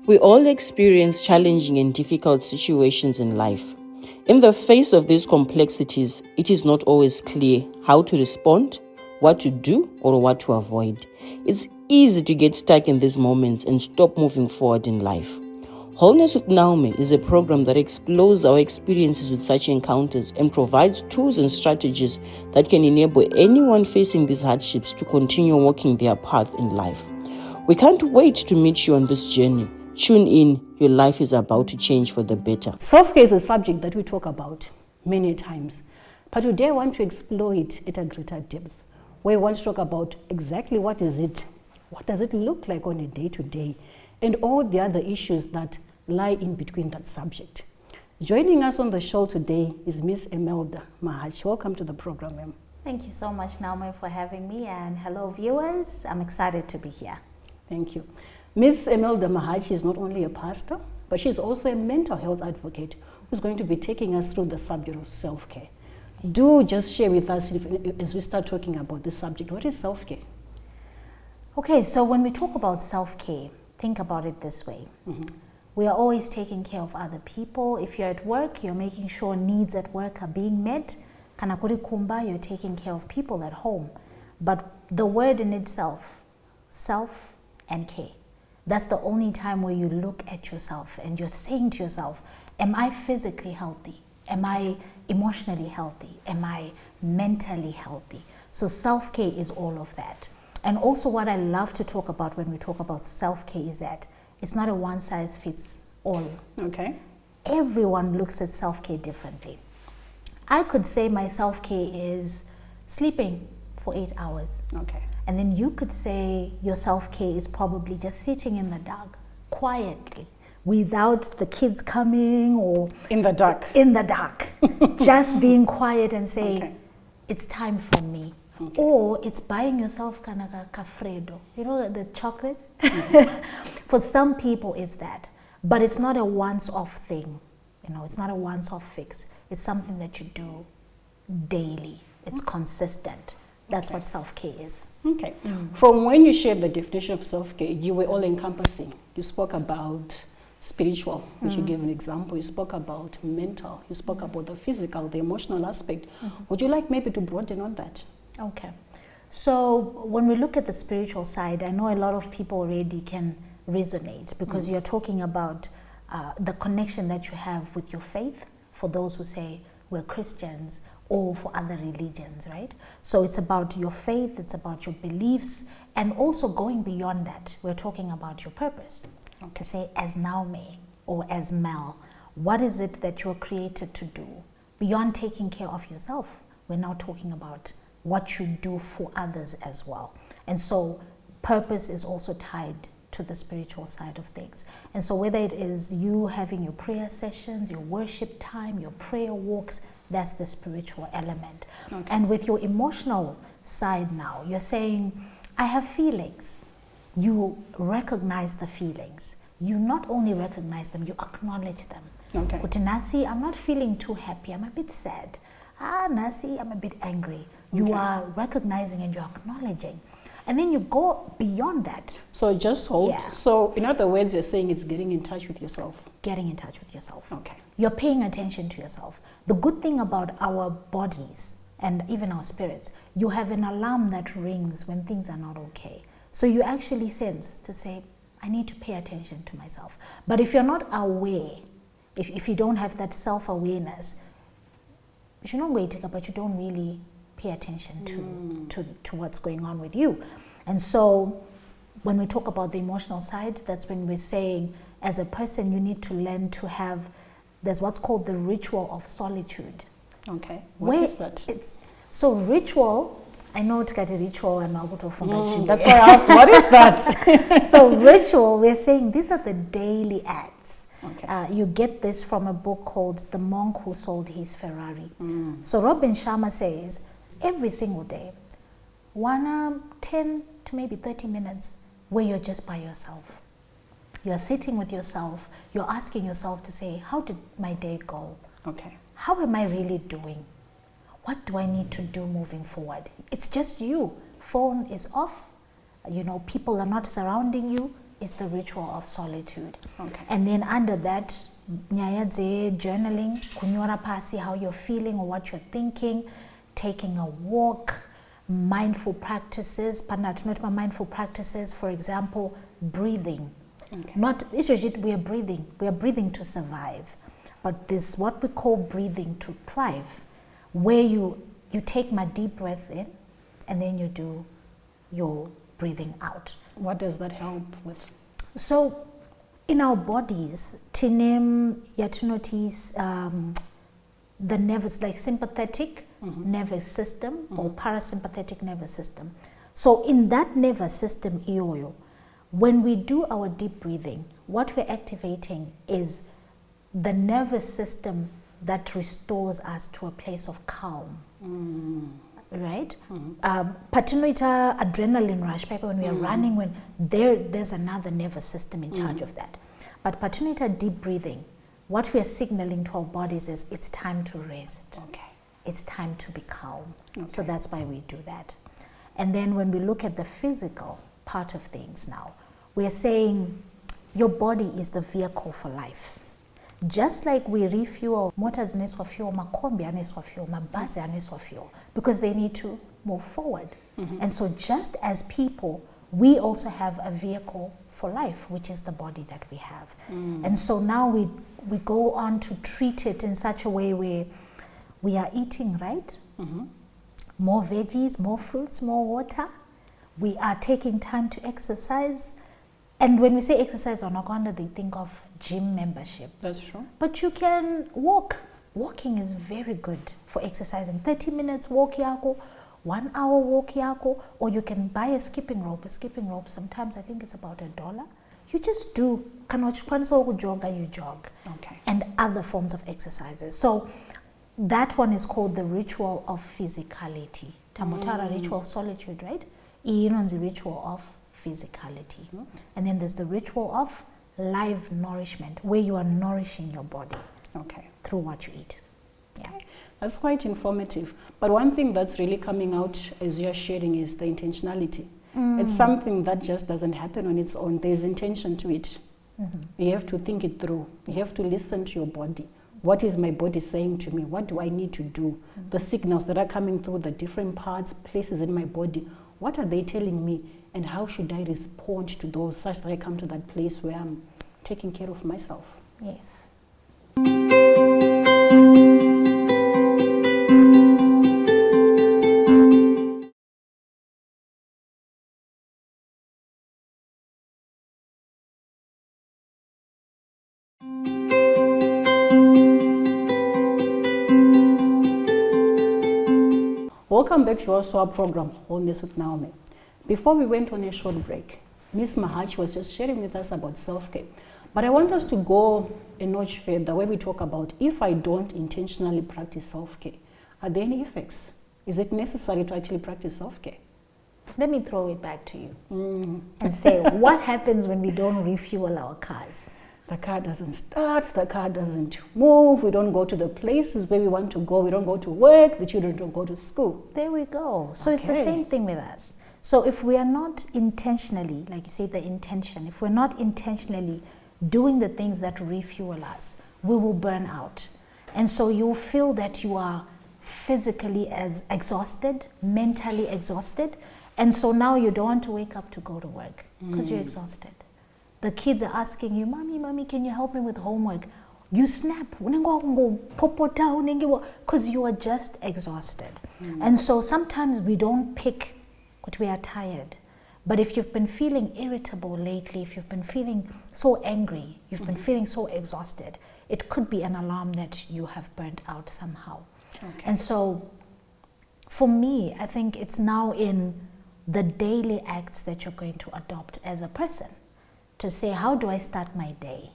We all experience challenging and difficult situations in life. In the face of these complexities, it is not always clear how to respond, what to do, or what to avoid. It's easy to get stuck in these moments and stop moving forward in life. Wholeness with Naomi is a program that explores our experiences with such encounters and provides tools and strategies that can enable anyone facing these hardships to continue walking their path in life. We can't wait to meet you on this journey. Tune in, your life is about to change for the better. Self-care is a subject that we talk about many times, but today I want to explore it at a greater depth, where we want to talk about exactly what is it, what does it look like on a day-to-day, and all the other issues that lie in between that subject. Joining us on the show today is Miss Mrs Mahachi. Welcome to the program, ma'am. Thank you so much, Naomi, for having me, and hello, viewers. I'm excited to be here. Thank you. Miss Mrs Mahachi is not only a pastor, but she's also a mental health advocate who's going to be taking us through the subject of self-care. Do just share with us, as we start talking about this subject, what is self-care? Okay, so when we talk about self-care, think about it this way. We are always taking care of other people. If you're at work, you're making sure needs at work are being met. Kanakuri kumba, you're taking care of people at home. But the word in itself, self and care, that's the only time where you look at yourself and you're saying to yourself, am I physically healthy? Am I emotionally healthy? Am I mentally healthy? So self-care is all of that. And also what I love to talk about when we talk about self-care is that it's not a one-size-fits-all. Okay. Everyone looks at self-care differently. I could say my self-care is sleeping for 8 hours. Okay. And then you could say your self-care is probably just sitting in the dark, quietly, without the kids coming or... In the dark. In the dark. Just being quiet and saying, okay, it's time for me. Okay. Or it's buying yourself kind of a cafredo, you know, the chocolate? For some people it's that, but it's not a once-off thing. You know, it's not a once-off fix. It's something that you do daily. It's consistent. That's what self-care is. Okay. From when you shared the definition of self-care, you were all encompassing. You spoke about spiritual, which you gave an example. You spoke about mental. You spoke about the physical, the emotional aspect. Would you like maybe to broaden on that? Okay. So when we look at the spiritual side, I know a lot of people already can resonate because you're talking about the connection that you have with your faith, for those who say we're Christians, or for other religions, right? So it's about your faith, it's about your beliefs, and also going beyond that, we're talking about your purpose. Okay. To say, as Naomi or as Mel, what is it that you're created to do? Beyond taking care of yourself, we're now talking about what you do for others as well. And so purpose is also tied to the spiritual side of things. And so whether it is you having your prayer sessions, your worship time, your prayer walks, that's the spiritual element. Okay. And with your emotional side now, you're saying, I have feelings. You recognize the feelings. You not only recognize them, you acknowledge them. Okay. Kuti Nasi, I'm not feeling too happy, I'm a bit sad. Nasi, I'm a bit angry. You are recognizing and you're acknowledging. And then you go beyond that. So just hold. Yeah. So in other words, you're saying it's getting in touch with yourself. Getting in touch with yourself. Okay. You're paying attention to yourself. The good thing about our bodies and even our spirits, you have an alarm that rings when things are not okay. So you actually sense to say, I need to pay attention to myself. But if you're not aware, if you don't have that self-awareness, you're not waiting, but you don't really pay attention to what's going on with you. And so when we talk about the emotional side, that's when we're saying, as a person, you need to learn to have, there's what's called the ritual of solitude. Okay. What is that? So ritual, I know it's got a ritual and that's why I asked, what is that? So ritual, we're saying these are the daily acts. Okay. You get this from a book called The Monk Who Sold His Ferrari. So Robin Sharma says, every single day, 10 to maybe 30 minutes where you're just by yourself. You're sitting with yourself, you're asking yourself to say, how did my day go? Okay. How am I really doing? What do I need to do moving forward? It's just you. Phone is off. You know, people are not surrounding you. is the ritual of solitude. Okay. And then under that, journaling, kunyora pasi how you're feeling or what you're thinking, taking a walk, mindful practices, but not mindful practices, for example, breathing. Okay. Not, we are breathing to survive. But this what we call breathing to thrive, where you take my deep breath in and then you do your breathing out. What does that help with? So in our bodies, tinem notice the nervous, like sympathetic nervous system or parasympathetic nervous system. So in that nervous system, when we do our deep breathing, what we're activating is the nervous system that restores us to a place of calm. Right? Patinoita adrenaline rush, when we are running, when there's another nervous system in charge of that. But patinoita deep breathing, what we are signaling to our bodies is it's time to rest. Okay. It's time to be calm. Okay. So that's why we do that. And then when we look at the physical part of things now, we're saying your body is the vehicle for life. Just like we refuel, motors aneswa fuel, makombi aneswa fuel, mabasi aneswa fuel, because they need to move forward. And so just as people, we also have a vehicle for life, which is the body that we have. And so now we go on to treat it in such a way where we are eating right, more veggies, more fruits, more water. We are taking time to exercise. And when we say exercise on Uganda, they think of gym membership. That's true. But you can walk. Walking is very good for exercising. 30 minutes walk yako, 1 hour walk yako, or you can buy a skipping rope. A skipping rope, sometimes I think it's about $1. You just do, you jog. Okay. And other forms of exercises. So that one is called the ritual of physicality. Tamotara ritual of solitude, right? Iinon's the ritual of physicality. And then there's the ritual of live nourishment, where you are nourishing your body through what you eat. Yeah. Okay. That's quite informative. But one thing that's really coming out as you're sharing is the intentionality. It's something that just doesn't happen on its own. There's intention to it. You have to think it through. You have to listen to your body. What is my body saying to me? What do I need to do? The signals that are coming through the different parts, places in my body, what are they telling me? And how should I respond to those such that I come to that place where I'm taking care of myself? Yes. Welcome back to our program, Wholeness with Naomi. Before we went on a short break, Ms. Mahachi was just sharing with us about self-care. But I want us to go a notch further where we talk about if I don't intentionally practice self-care, are there any effects? Is it necessary to actually practice self-care? Let me throw it back to you and say, what happens when we don't refuel our cars? The car doesn't start, the car doesn't move, we don't go to the places where we want to go, we don't go to work, the children don't go to school. There we go. So it's the same thing with us. So if we are not intentionally, like you say, the intention, if we're not intentionally doing the things that refuel us, we will burn out. And so you'll feel that you are physically as exhausted, mentally exhausted, and so now you don't want to wake up to go to work because you're exhausted. The kids are asking you, mommy, can you help me with homework? You snap, because you are just exhausted. And so sometimes we don't pick what we are tired. But if you've been feeling irritable lately, if you've been feeling so angry, you've been feeling so exhausted, it could be an alarm that you have burnt out somehow. Okay. And so for me, I think it's now in the daily acts that you're going to adopt as a person. To say, how do I start my day?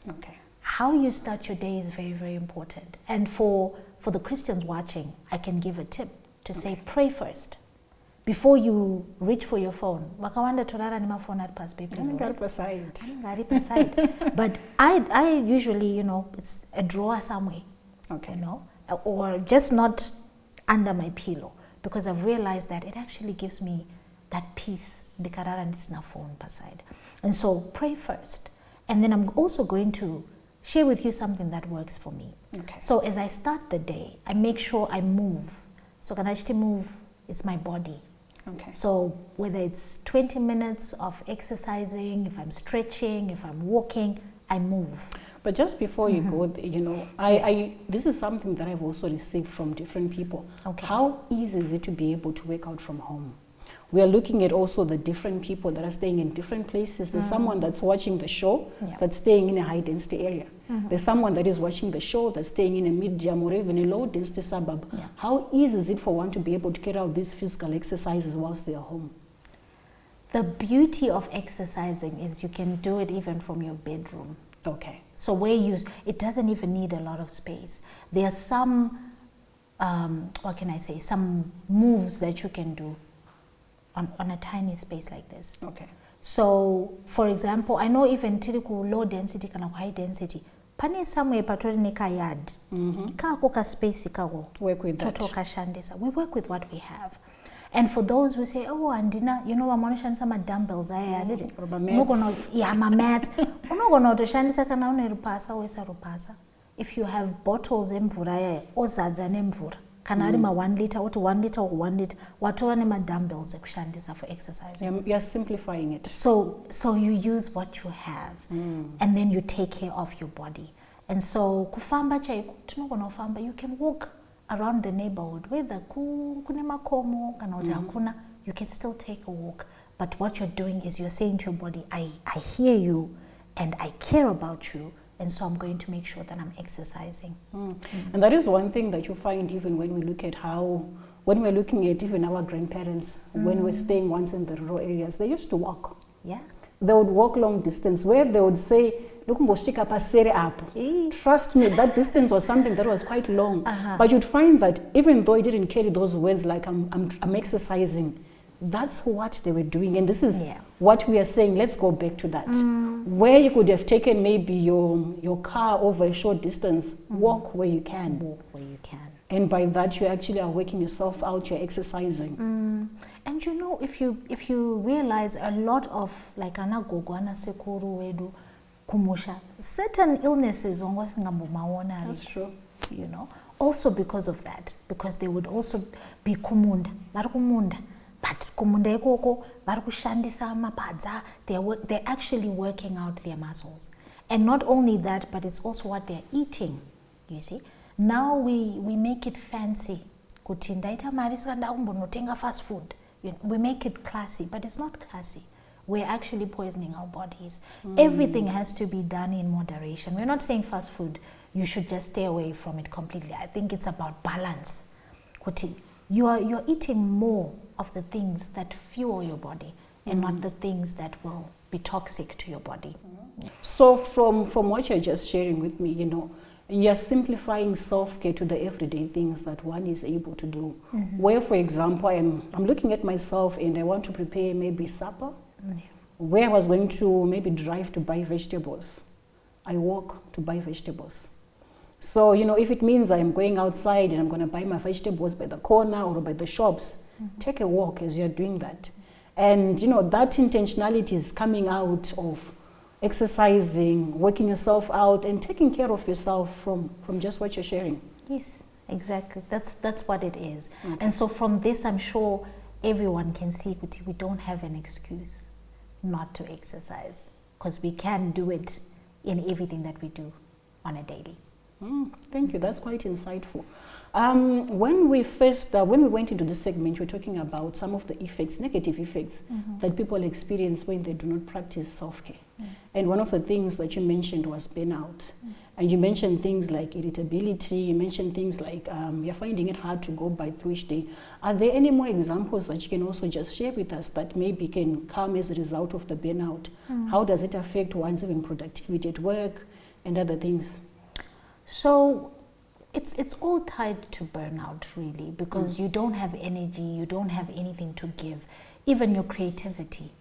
Okay. How you start your day is very, very important. And for the Christians watching, I can give a tip to say, pray first. Before you reach for your phone. But I usually, it's a drawer somewhere. Okay. Or just not under my pillow. Because I've realized that it actually gives me that peace ndikarara ndisina phone paside. And so pray first. And then I'm also going to share with you something that works for me. Okay. So as I start the day, I make sure I move. So can I actually move? It's my body. Okay. So whether it's 20 minutes of exercising, if I'm stretching, if I'm walking, I move. But just before you go, you know, I this is something that I've also received from different people. Okay. How easy is it to be able to work out from home? We are looking at also the different people that are staying in different places. There's someone that's watching the show that's staying in a high density area. There's someone that is watching the show that's staying in a medium or even a low density suburb. Yeah. How easy is it for one to be able to carry out these physical exercises whilst they are home? The beauty of exercising is you can do it even from your bedroom. Okay. So it doesn't even need a lot of space. There are some, what can I say, some moves that you can do on a tiny space like this. Okay. So, for example, I know even tiriku low density kana high density, pane somewhere patori neka yard, kako ka space kako. Work with that. Toto kashandisa. We work with what we have. And for those who say, oh, andina, you know, wamonishandisa ma dumbbells, Rubber mats. Yeah, my mats. Unogono to shandisa kana unerupasa wesa rupasa. If you have bottles emvura ozadza nemvura, kana ari ma 1 liter, what 1 liter or 1 liter, watova nema dumbbells ekushandisa for exercise. You're simplifying it. So you use what you have, and then you take care of your body. And so kufamba chaiku, tinogona kufamba, you can walk around the neighborhood, whether kune makomo kana kuti hakuna, you can still take a walk. But what you're doing is you're saying to your body, I hear you and I care about you, and so I'm going to make sure that I'm exercising. And that is one thing that you find even when we look at when we're looking at even our grandparents, when we're staying once in the rural areas, they used to walk. Yeah. They would walk long distance where they would say, trust me, that distance was something that was quite long. But you'd find that even though he didn't carry those words like I'm exercising, that's what they were doing. And this is what we are saying, let's go back to that. Where you could have taken maybe your car over a short distance, walk where you can. Walk where you can. And by that you actually are working yourself out, you're exercising. And you know, if you realize a lot of like anagogo anasekuru wedu kumusha, certain illnesses That's true. You know, also because of that, because they would also be kumunda, but kumunda ekoko barikushandisa mapadza, they're actually working out their muscles. And not only that, but it's also what they're eating, you see. Now we make it fancy. Kuti ndaita mari saka ndakumbonotenga fast food. We make it classy, but it's not classy. We're actually poisoning our bodies. Everything has to be done in moderation. We're not saying fast food, you should just stay away from it completely. I think it's about balance. Kuti, you're eating more of the things that fuel your body and not the things that will be toxic to your body. So from what you're just sharing with me, you know, you're simplifying self-care to the everyday things that one is able to do. Where, for example, I'm looking at myself and I want to prepare maybe supper, where I was going to maybe drive to buy vegetables. I walk to buy vegetables. So, you know, if it means I'm going outside and I'm going to buy my vegetables by the corner or by the shops, take a walk as you're doing that. And, you know, that intentionality is coming out of exercising, working yourself out, and taking care of yourself from just what you're sharing. Yes, exactly. That's what it is. And so from this, I'm sure everyone can see we don't have an excuse not to exercise, because we can do it in everything that we do on a daily. Thank you. That's quite insightful. When we went into this segment, we were talking about some of the effects, negative effects that people experience when they do not practice self-care. And one of the things that you mentioned was burnout. And you mentioned things like irritability, you mentioned things like you're finding it hard to go by through each day. Are there any more examples that you can also just share with us that maybe can come as a result of the burnout? How does it affect one's even productivity at work and other things? So it's all tied to burnout, really, because you don't have energy, you don't have anything to give. Even your creativity,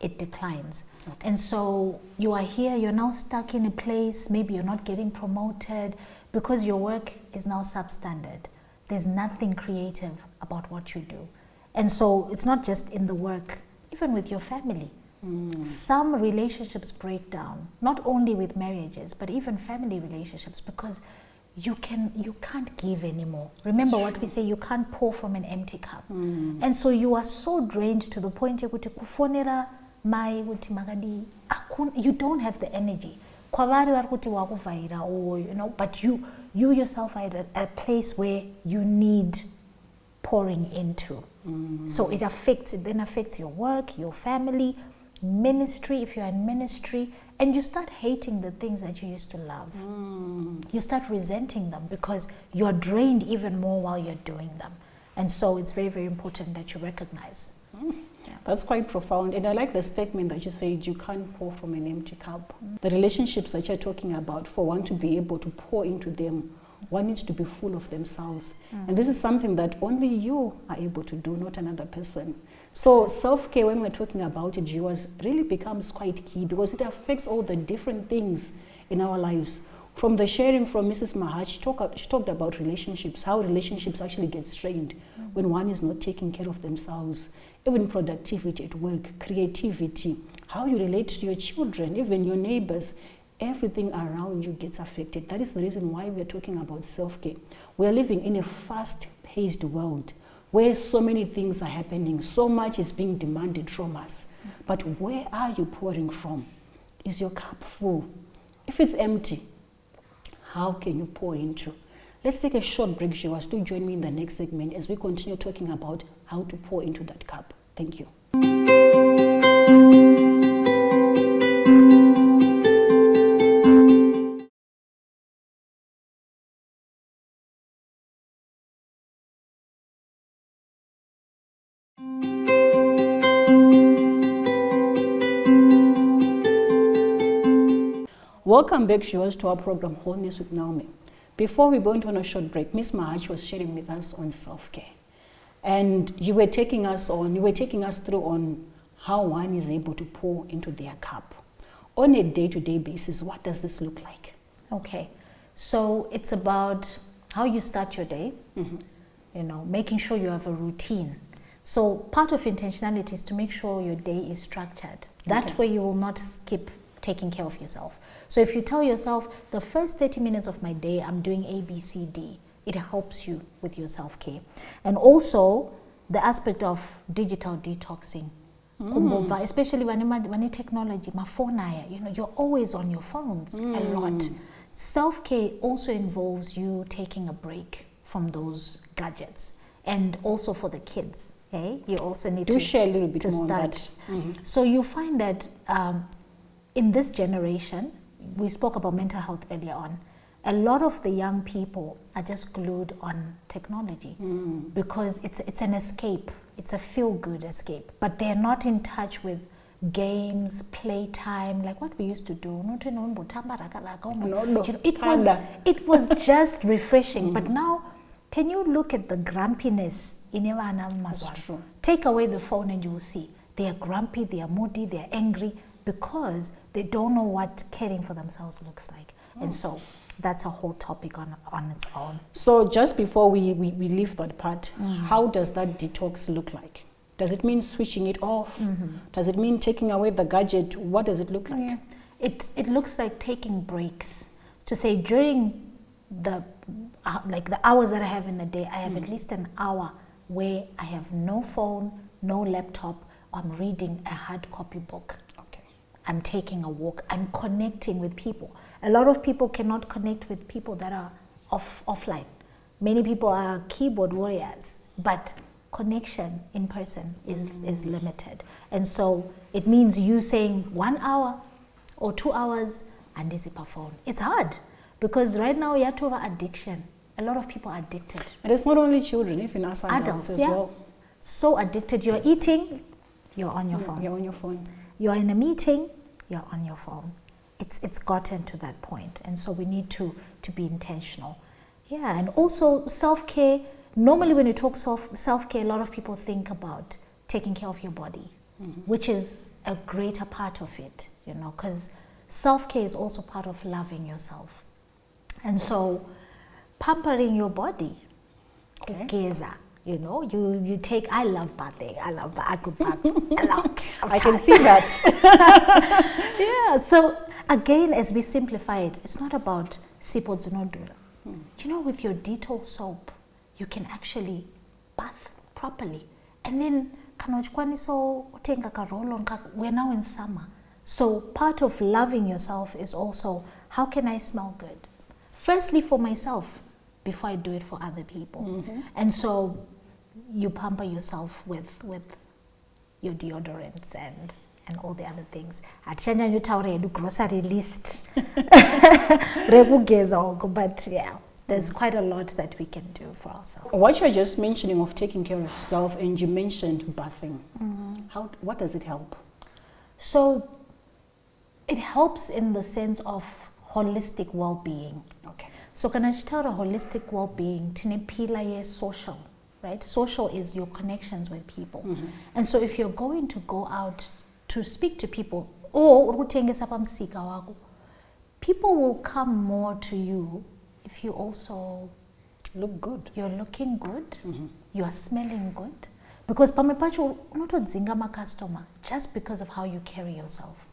it declines. And so you are here, you're now stuck in a place, maybe you're not getting promoted because your work is now substandard. There's nothing creative about what you do. And so it's not just in the work even with your family. Some relationships break down, not only with marriages, but even family relationships, because you can't give anymore. Remember what we say, you can't pour from an empty cup. And so you are so drained to the point you don't have the energy. Or, but you yourself are at a place where you need pouring into. So it then affects your work, your family, ministry, if you're in ministry, and you start hating the things that you used to love. You start resenting them because you're drained even more while you're doing them. And so it's very, very important that you recognize. That's quite profound. And I like the statement that you said, you can't pour from an empty cup. The relationships that you're talking about, for one to be able to pour into them, one needs to be full of themselves. And this is something that only you are able to do, not another person. So self-care, when we're talking about it, viewers, really becomes quite key because it affects all the different things in our lives. From the sharing from Mrs Mahachi, she talked about relationships, how relationships actually get strained when one is not taking care of themselves. Even productivity at work, creativity, how you relate to your children, even your neighbors, everything around you gets affected. That is the reason why we are talking about self-care. We are living in a fast-paced world where so many things are happening, so much is being demanded from us. But where are you pouring from? Is your cup full? If it's empty, how can you pour into? Let's take a short break, viewers. Do join me in the next segment as we continue talking about how to pour into that cup. Thank you. Welcome back, viewers, to our program Wholeness with Naomi. Before we went on a short break, Miss Mahachi was sharing with us on self-care, and you were taking us through on how one is able to pour into their cup on a day-to-day basis. What does this look like? Okay, so it's about how you start your day. Making sure you have a routine. So part of intentionality is to make sure your day is structured. That way you will not skip taking care of yourself. So if you tell yourself, the first 30 minutes of my day, I'm doing A, B, C, D, it helps you with your self-care. And also the aspect of digital detoxing. Especially when technology, my phone, you're always on your phones a lot. Self-care also involves you taking a break from those gadgets, and also for the kids. You also need to share a little bit more start. on that. So you find that in this generation, we spoke about mental health earlier on, a lot of the young people are just glued on technology because it's an escape. It's a feel-good escape, but they're not in touch with games, playtime, like what we used to do. It was just refreshing. But now, can you look at the grumpiness in That's true. Take away the phone and you will see they are grumpy, they are moody, they are angry because they don't know what caring for themselves looks like. And so that's a whole topic on its own. So just before we leave that part, how does that detox look like? Does it mean switching it off? Does it mean taking away the gadget? What does it look like? It looks like taking breaks. To say during the hours that I have in the day, I have at least an hour where I have no phone, no laptop. I'm reading a hard copy book. I'm taking a walk. I'm connecting with people. A lot of people cannot connect with people that are offline. Many people are keyboard warriors, but connection in person is limited. And so it means you saying 1 hour or 2 hours and this is a phone. It's hard because right now you have to have addiction. A lot of people are addicted. And it's not only children, even us adults as well. So addicted. You're eating, you're on your phone. You're on your phone. You're in a meeting, you're on your phone. It's gotten to that point, and so we need to be intentional. And also self-care. Normally when you talk self-care, a lot of people think about taking care of your body, which is a greater part of it, because self-care is also part of loving yourself. And so pampering your body, kugeza, You know, you take, I love bathing. I could bath a lot. I can see that. Yeah, so again, as we simplify it, it's not about sipo dzinodura. You know, with your Dettol soap, you can actually bath properly. And then, we're now in summer. So part of loving yourself is also, how can I smell good? Firstly for myself, before I do it for other people. And so you pamper yourself with your deodorants and all the other things. Atshanya nyutaure do grocery list. But yeah, there's quite a lot that we can do for ourselves. What you're just mentioning of taking care of yourself, and you mentioned bathing. What does it help? So it helps in the sense of holistic well-being. Okay. So can I start a holistic well-being? Tinepila is social, right? Social is your connections with people. And so if you're going to go out to speak to people, or people will come more to you if you also look good. You're looking good, you're smelling good. Because pamepacho unotodzinga ma customer just because of how you carry yourself.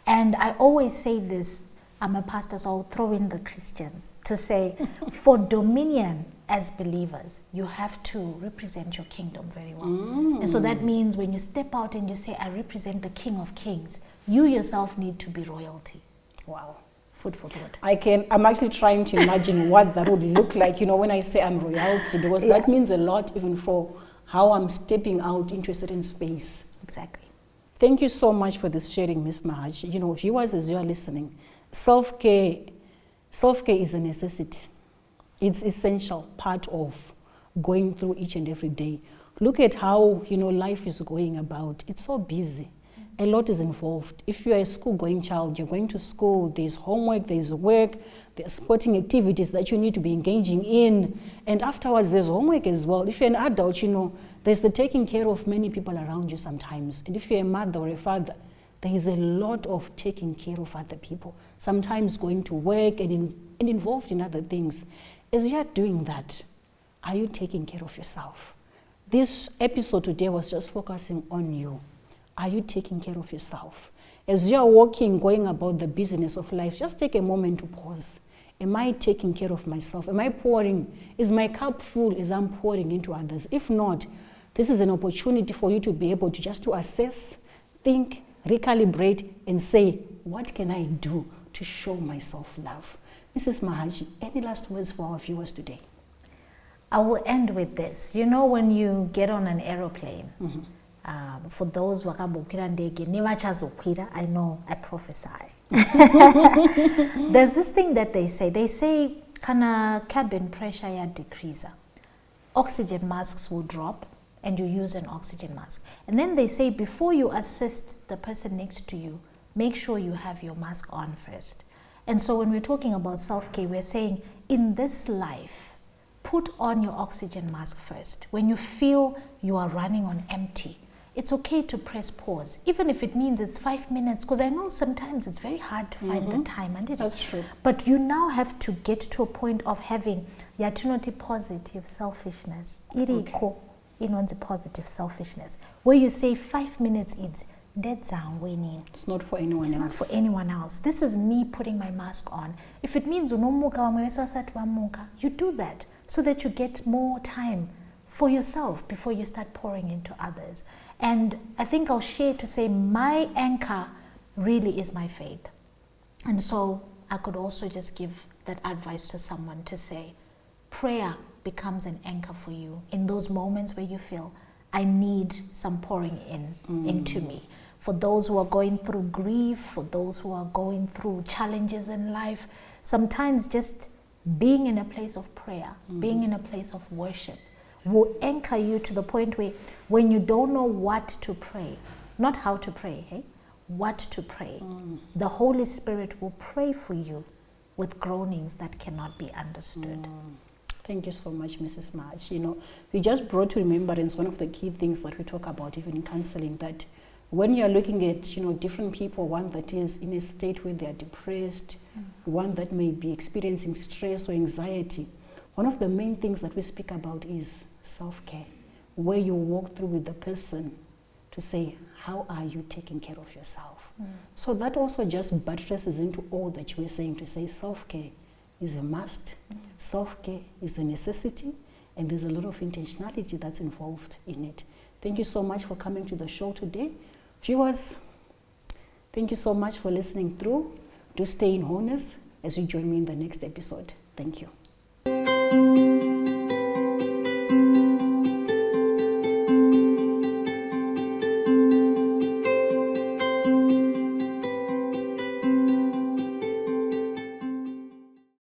And I always say this, I'm a pastor, so I'll throw in the Christians to say, for dominion as believers, you have to represent your kingdom very well. And so that means when you step out and you say, I represent the King of Kings, you yourself need to be royalty. Wow. Food for thought. I'm actually trying to imagine what that would look like, you know, when I say I'm royalty, because that means a lot even for how I'm stepping out into a certain space. Exactly. Thank you so much for this sharing, Ms. Mahachi. You know, viewers, as you are listening, self-care is a necessity. It's essential part of going through each and every day. Look at how, you know, life is going about. It's so busy. A lot is involved. If you're a school-going child, you're going to school, there's homework, there's work, there's sporting activities that you need to be engaging in. And afterwards, there's homework as well. If you're an adult, you know, there's the taking care of many people around you sometimes. And if you're a mother or a father, there is a lot of taking care of other people. Sometimes going to work and involved in other things. As you're doing that, are you taking care of yourself? This episode today was just focusing on you. Are you taking care of yourself? As you're walking, going about the business of life, just take a moment to pause. Am I taking care of myself? Am I pouring? Is my cup full as I'm pouring into others? If not, this is an opportunity for you to be able to just to assess, think, recalibrate, and say, what can I do to show myself love? Mrs. Mahachi, any last words for our viewers today? I will end with this. You know, when you get on an aeroplane, for those wakambukira ndege nevachazokwira, I know, I prophesy. There's this thing that they say kana cabin pressure ya decreaser, oxygen masks will drop and you use an oxygen mask. And then they say before you assist the person next to you, make sure you have your mask on first. And so when we're talking about self-care, we're saying in this life, put on your oxygen mask first. When you feel you are running on empty, it's okay to press pause, even if it means it's 5 minutes, because I know sometimes it's very hard to find the time. And that's true. But you now have to get to a point of having yatunoti positive selfishness. Iriko inonzi positive selfishness, where you say 5 minutes is dead zang winning. It's not for anyone else. It's not for anyone else. This is me putting my mask on. If it means you do that so that you get more time for yourself before you start pouring into others. And I think I'll share to say my anchor really is my faith. And so I could also just give that advice to someone to say, prayer becomes an anchor for you in those moments where you feel, I need some pouring into me. For those who are going through grief, for those who are going through challenges in life, sometimes just being in a place of prayer, being in a place of worship, will anchor you to the point where when you don't know what to pray, not how to pray, hey? What to pray, the Holy Spirit will pray for you with groanings that cannot be understood. Thank you so much, Mrs. Mahachi. You know, we just brought to remembrance one of the key things that we talk about even in counseling, that when you're looking at, you know, different people, one that is in a state where they're depressed, one that may be experiencing stress or anxiety, one of the main things that we speak about is self-care. where you walk through with the person to say, how are you taking care of yourself? So that also just buttresses into all that you were saying, to say self-care is a must, self-care is a necessity, and there's a lot of intentionality that's involved in it. Thank you so much for coming to the show today. Viewers, thank you so much for listening through. Do stay in wholeness as you join me in the next episode. Thank you.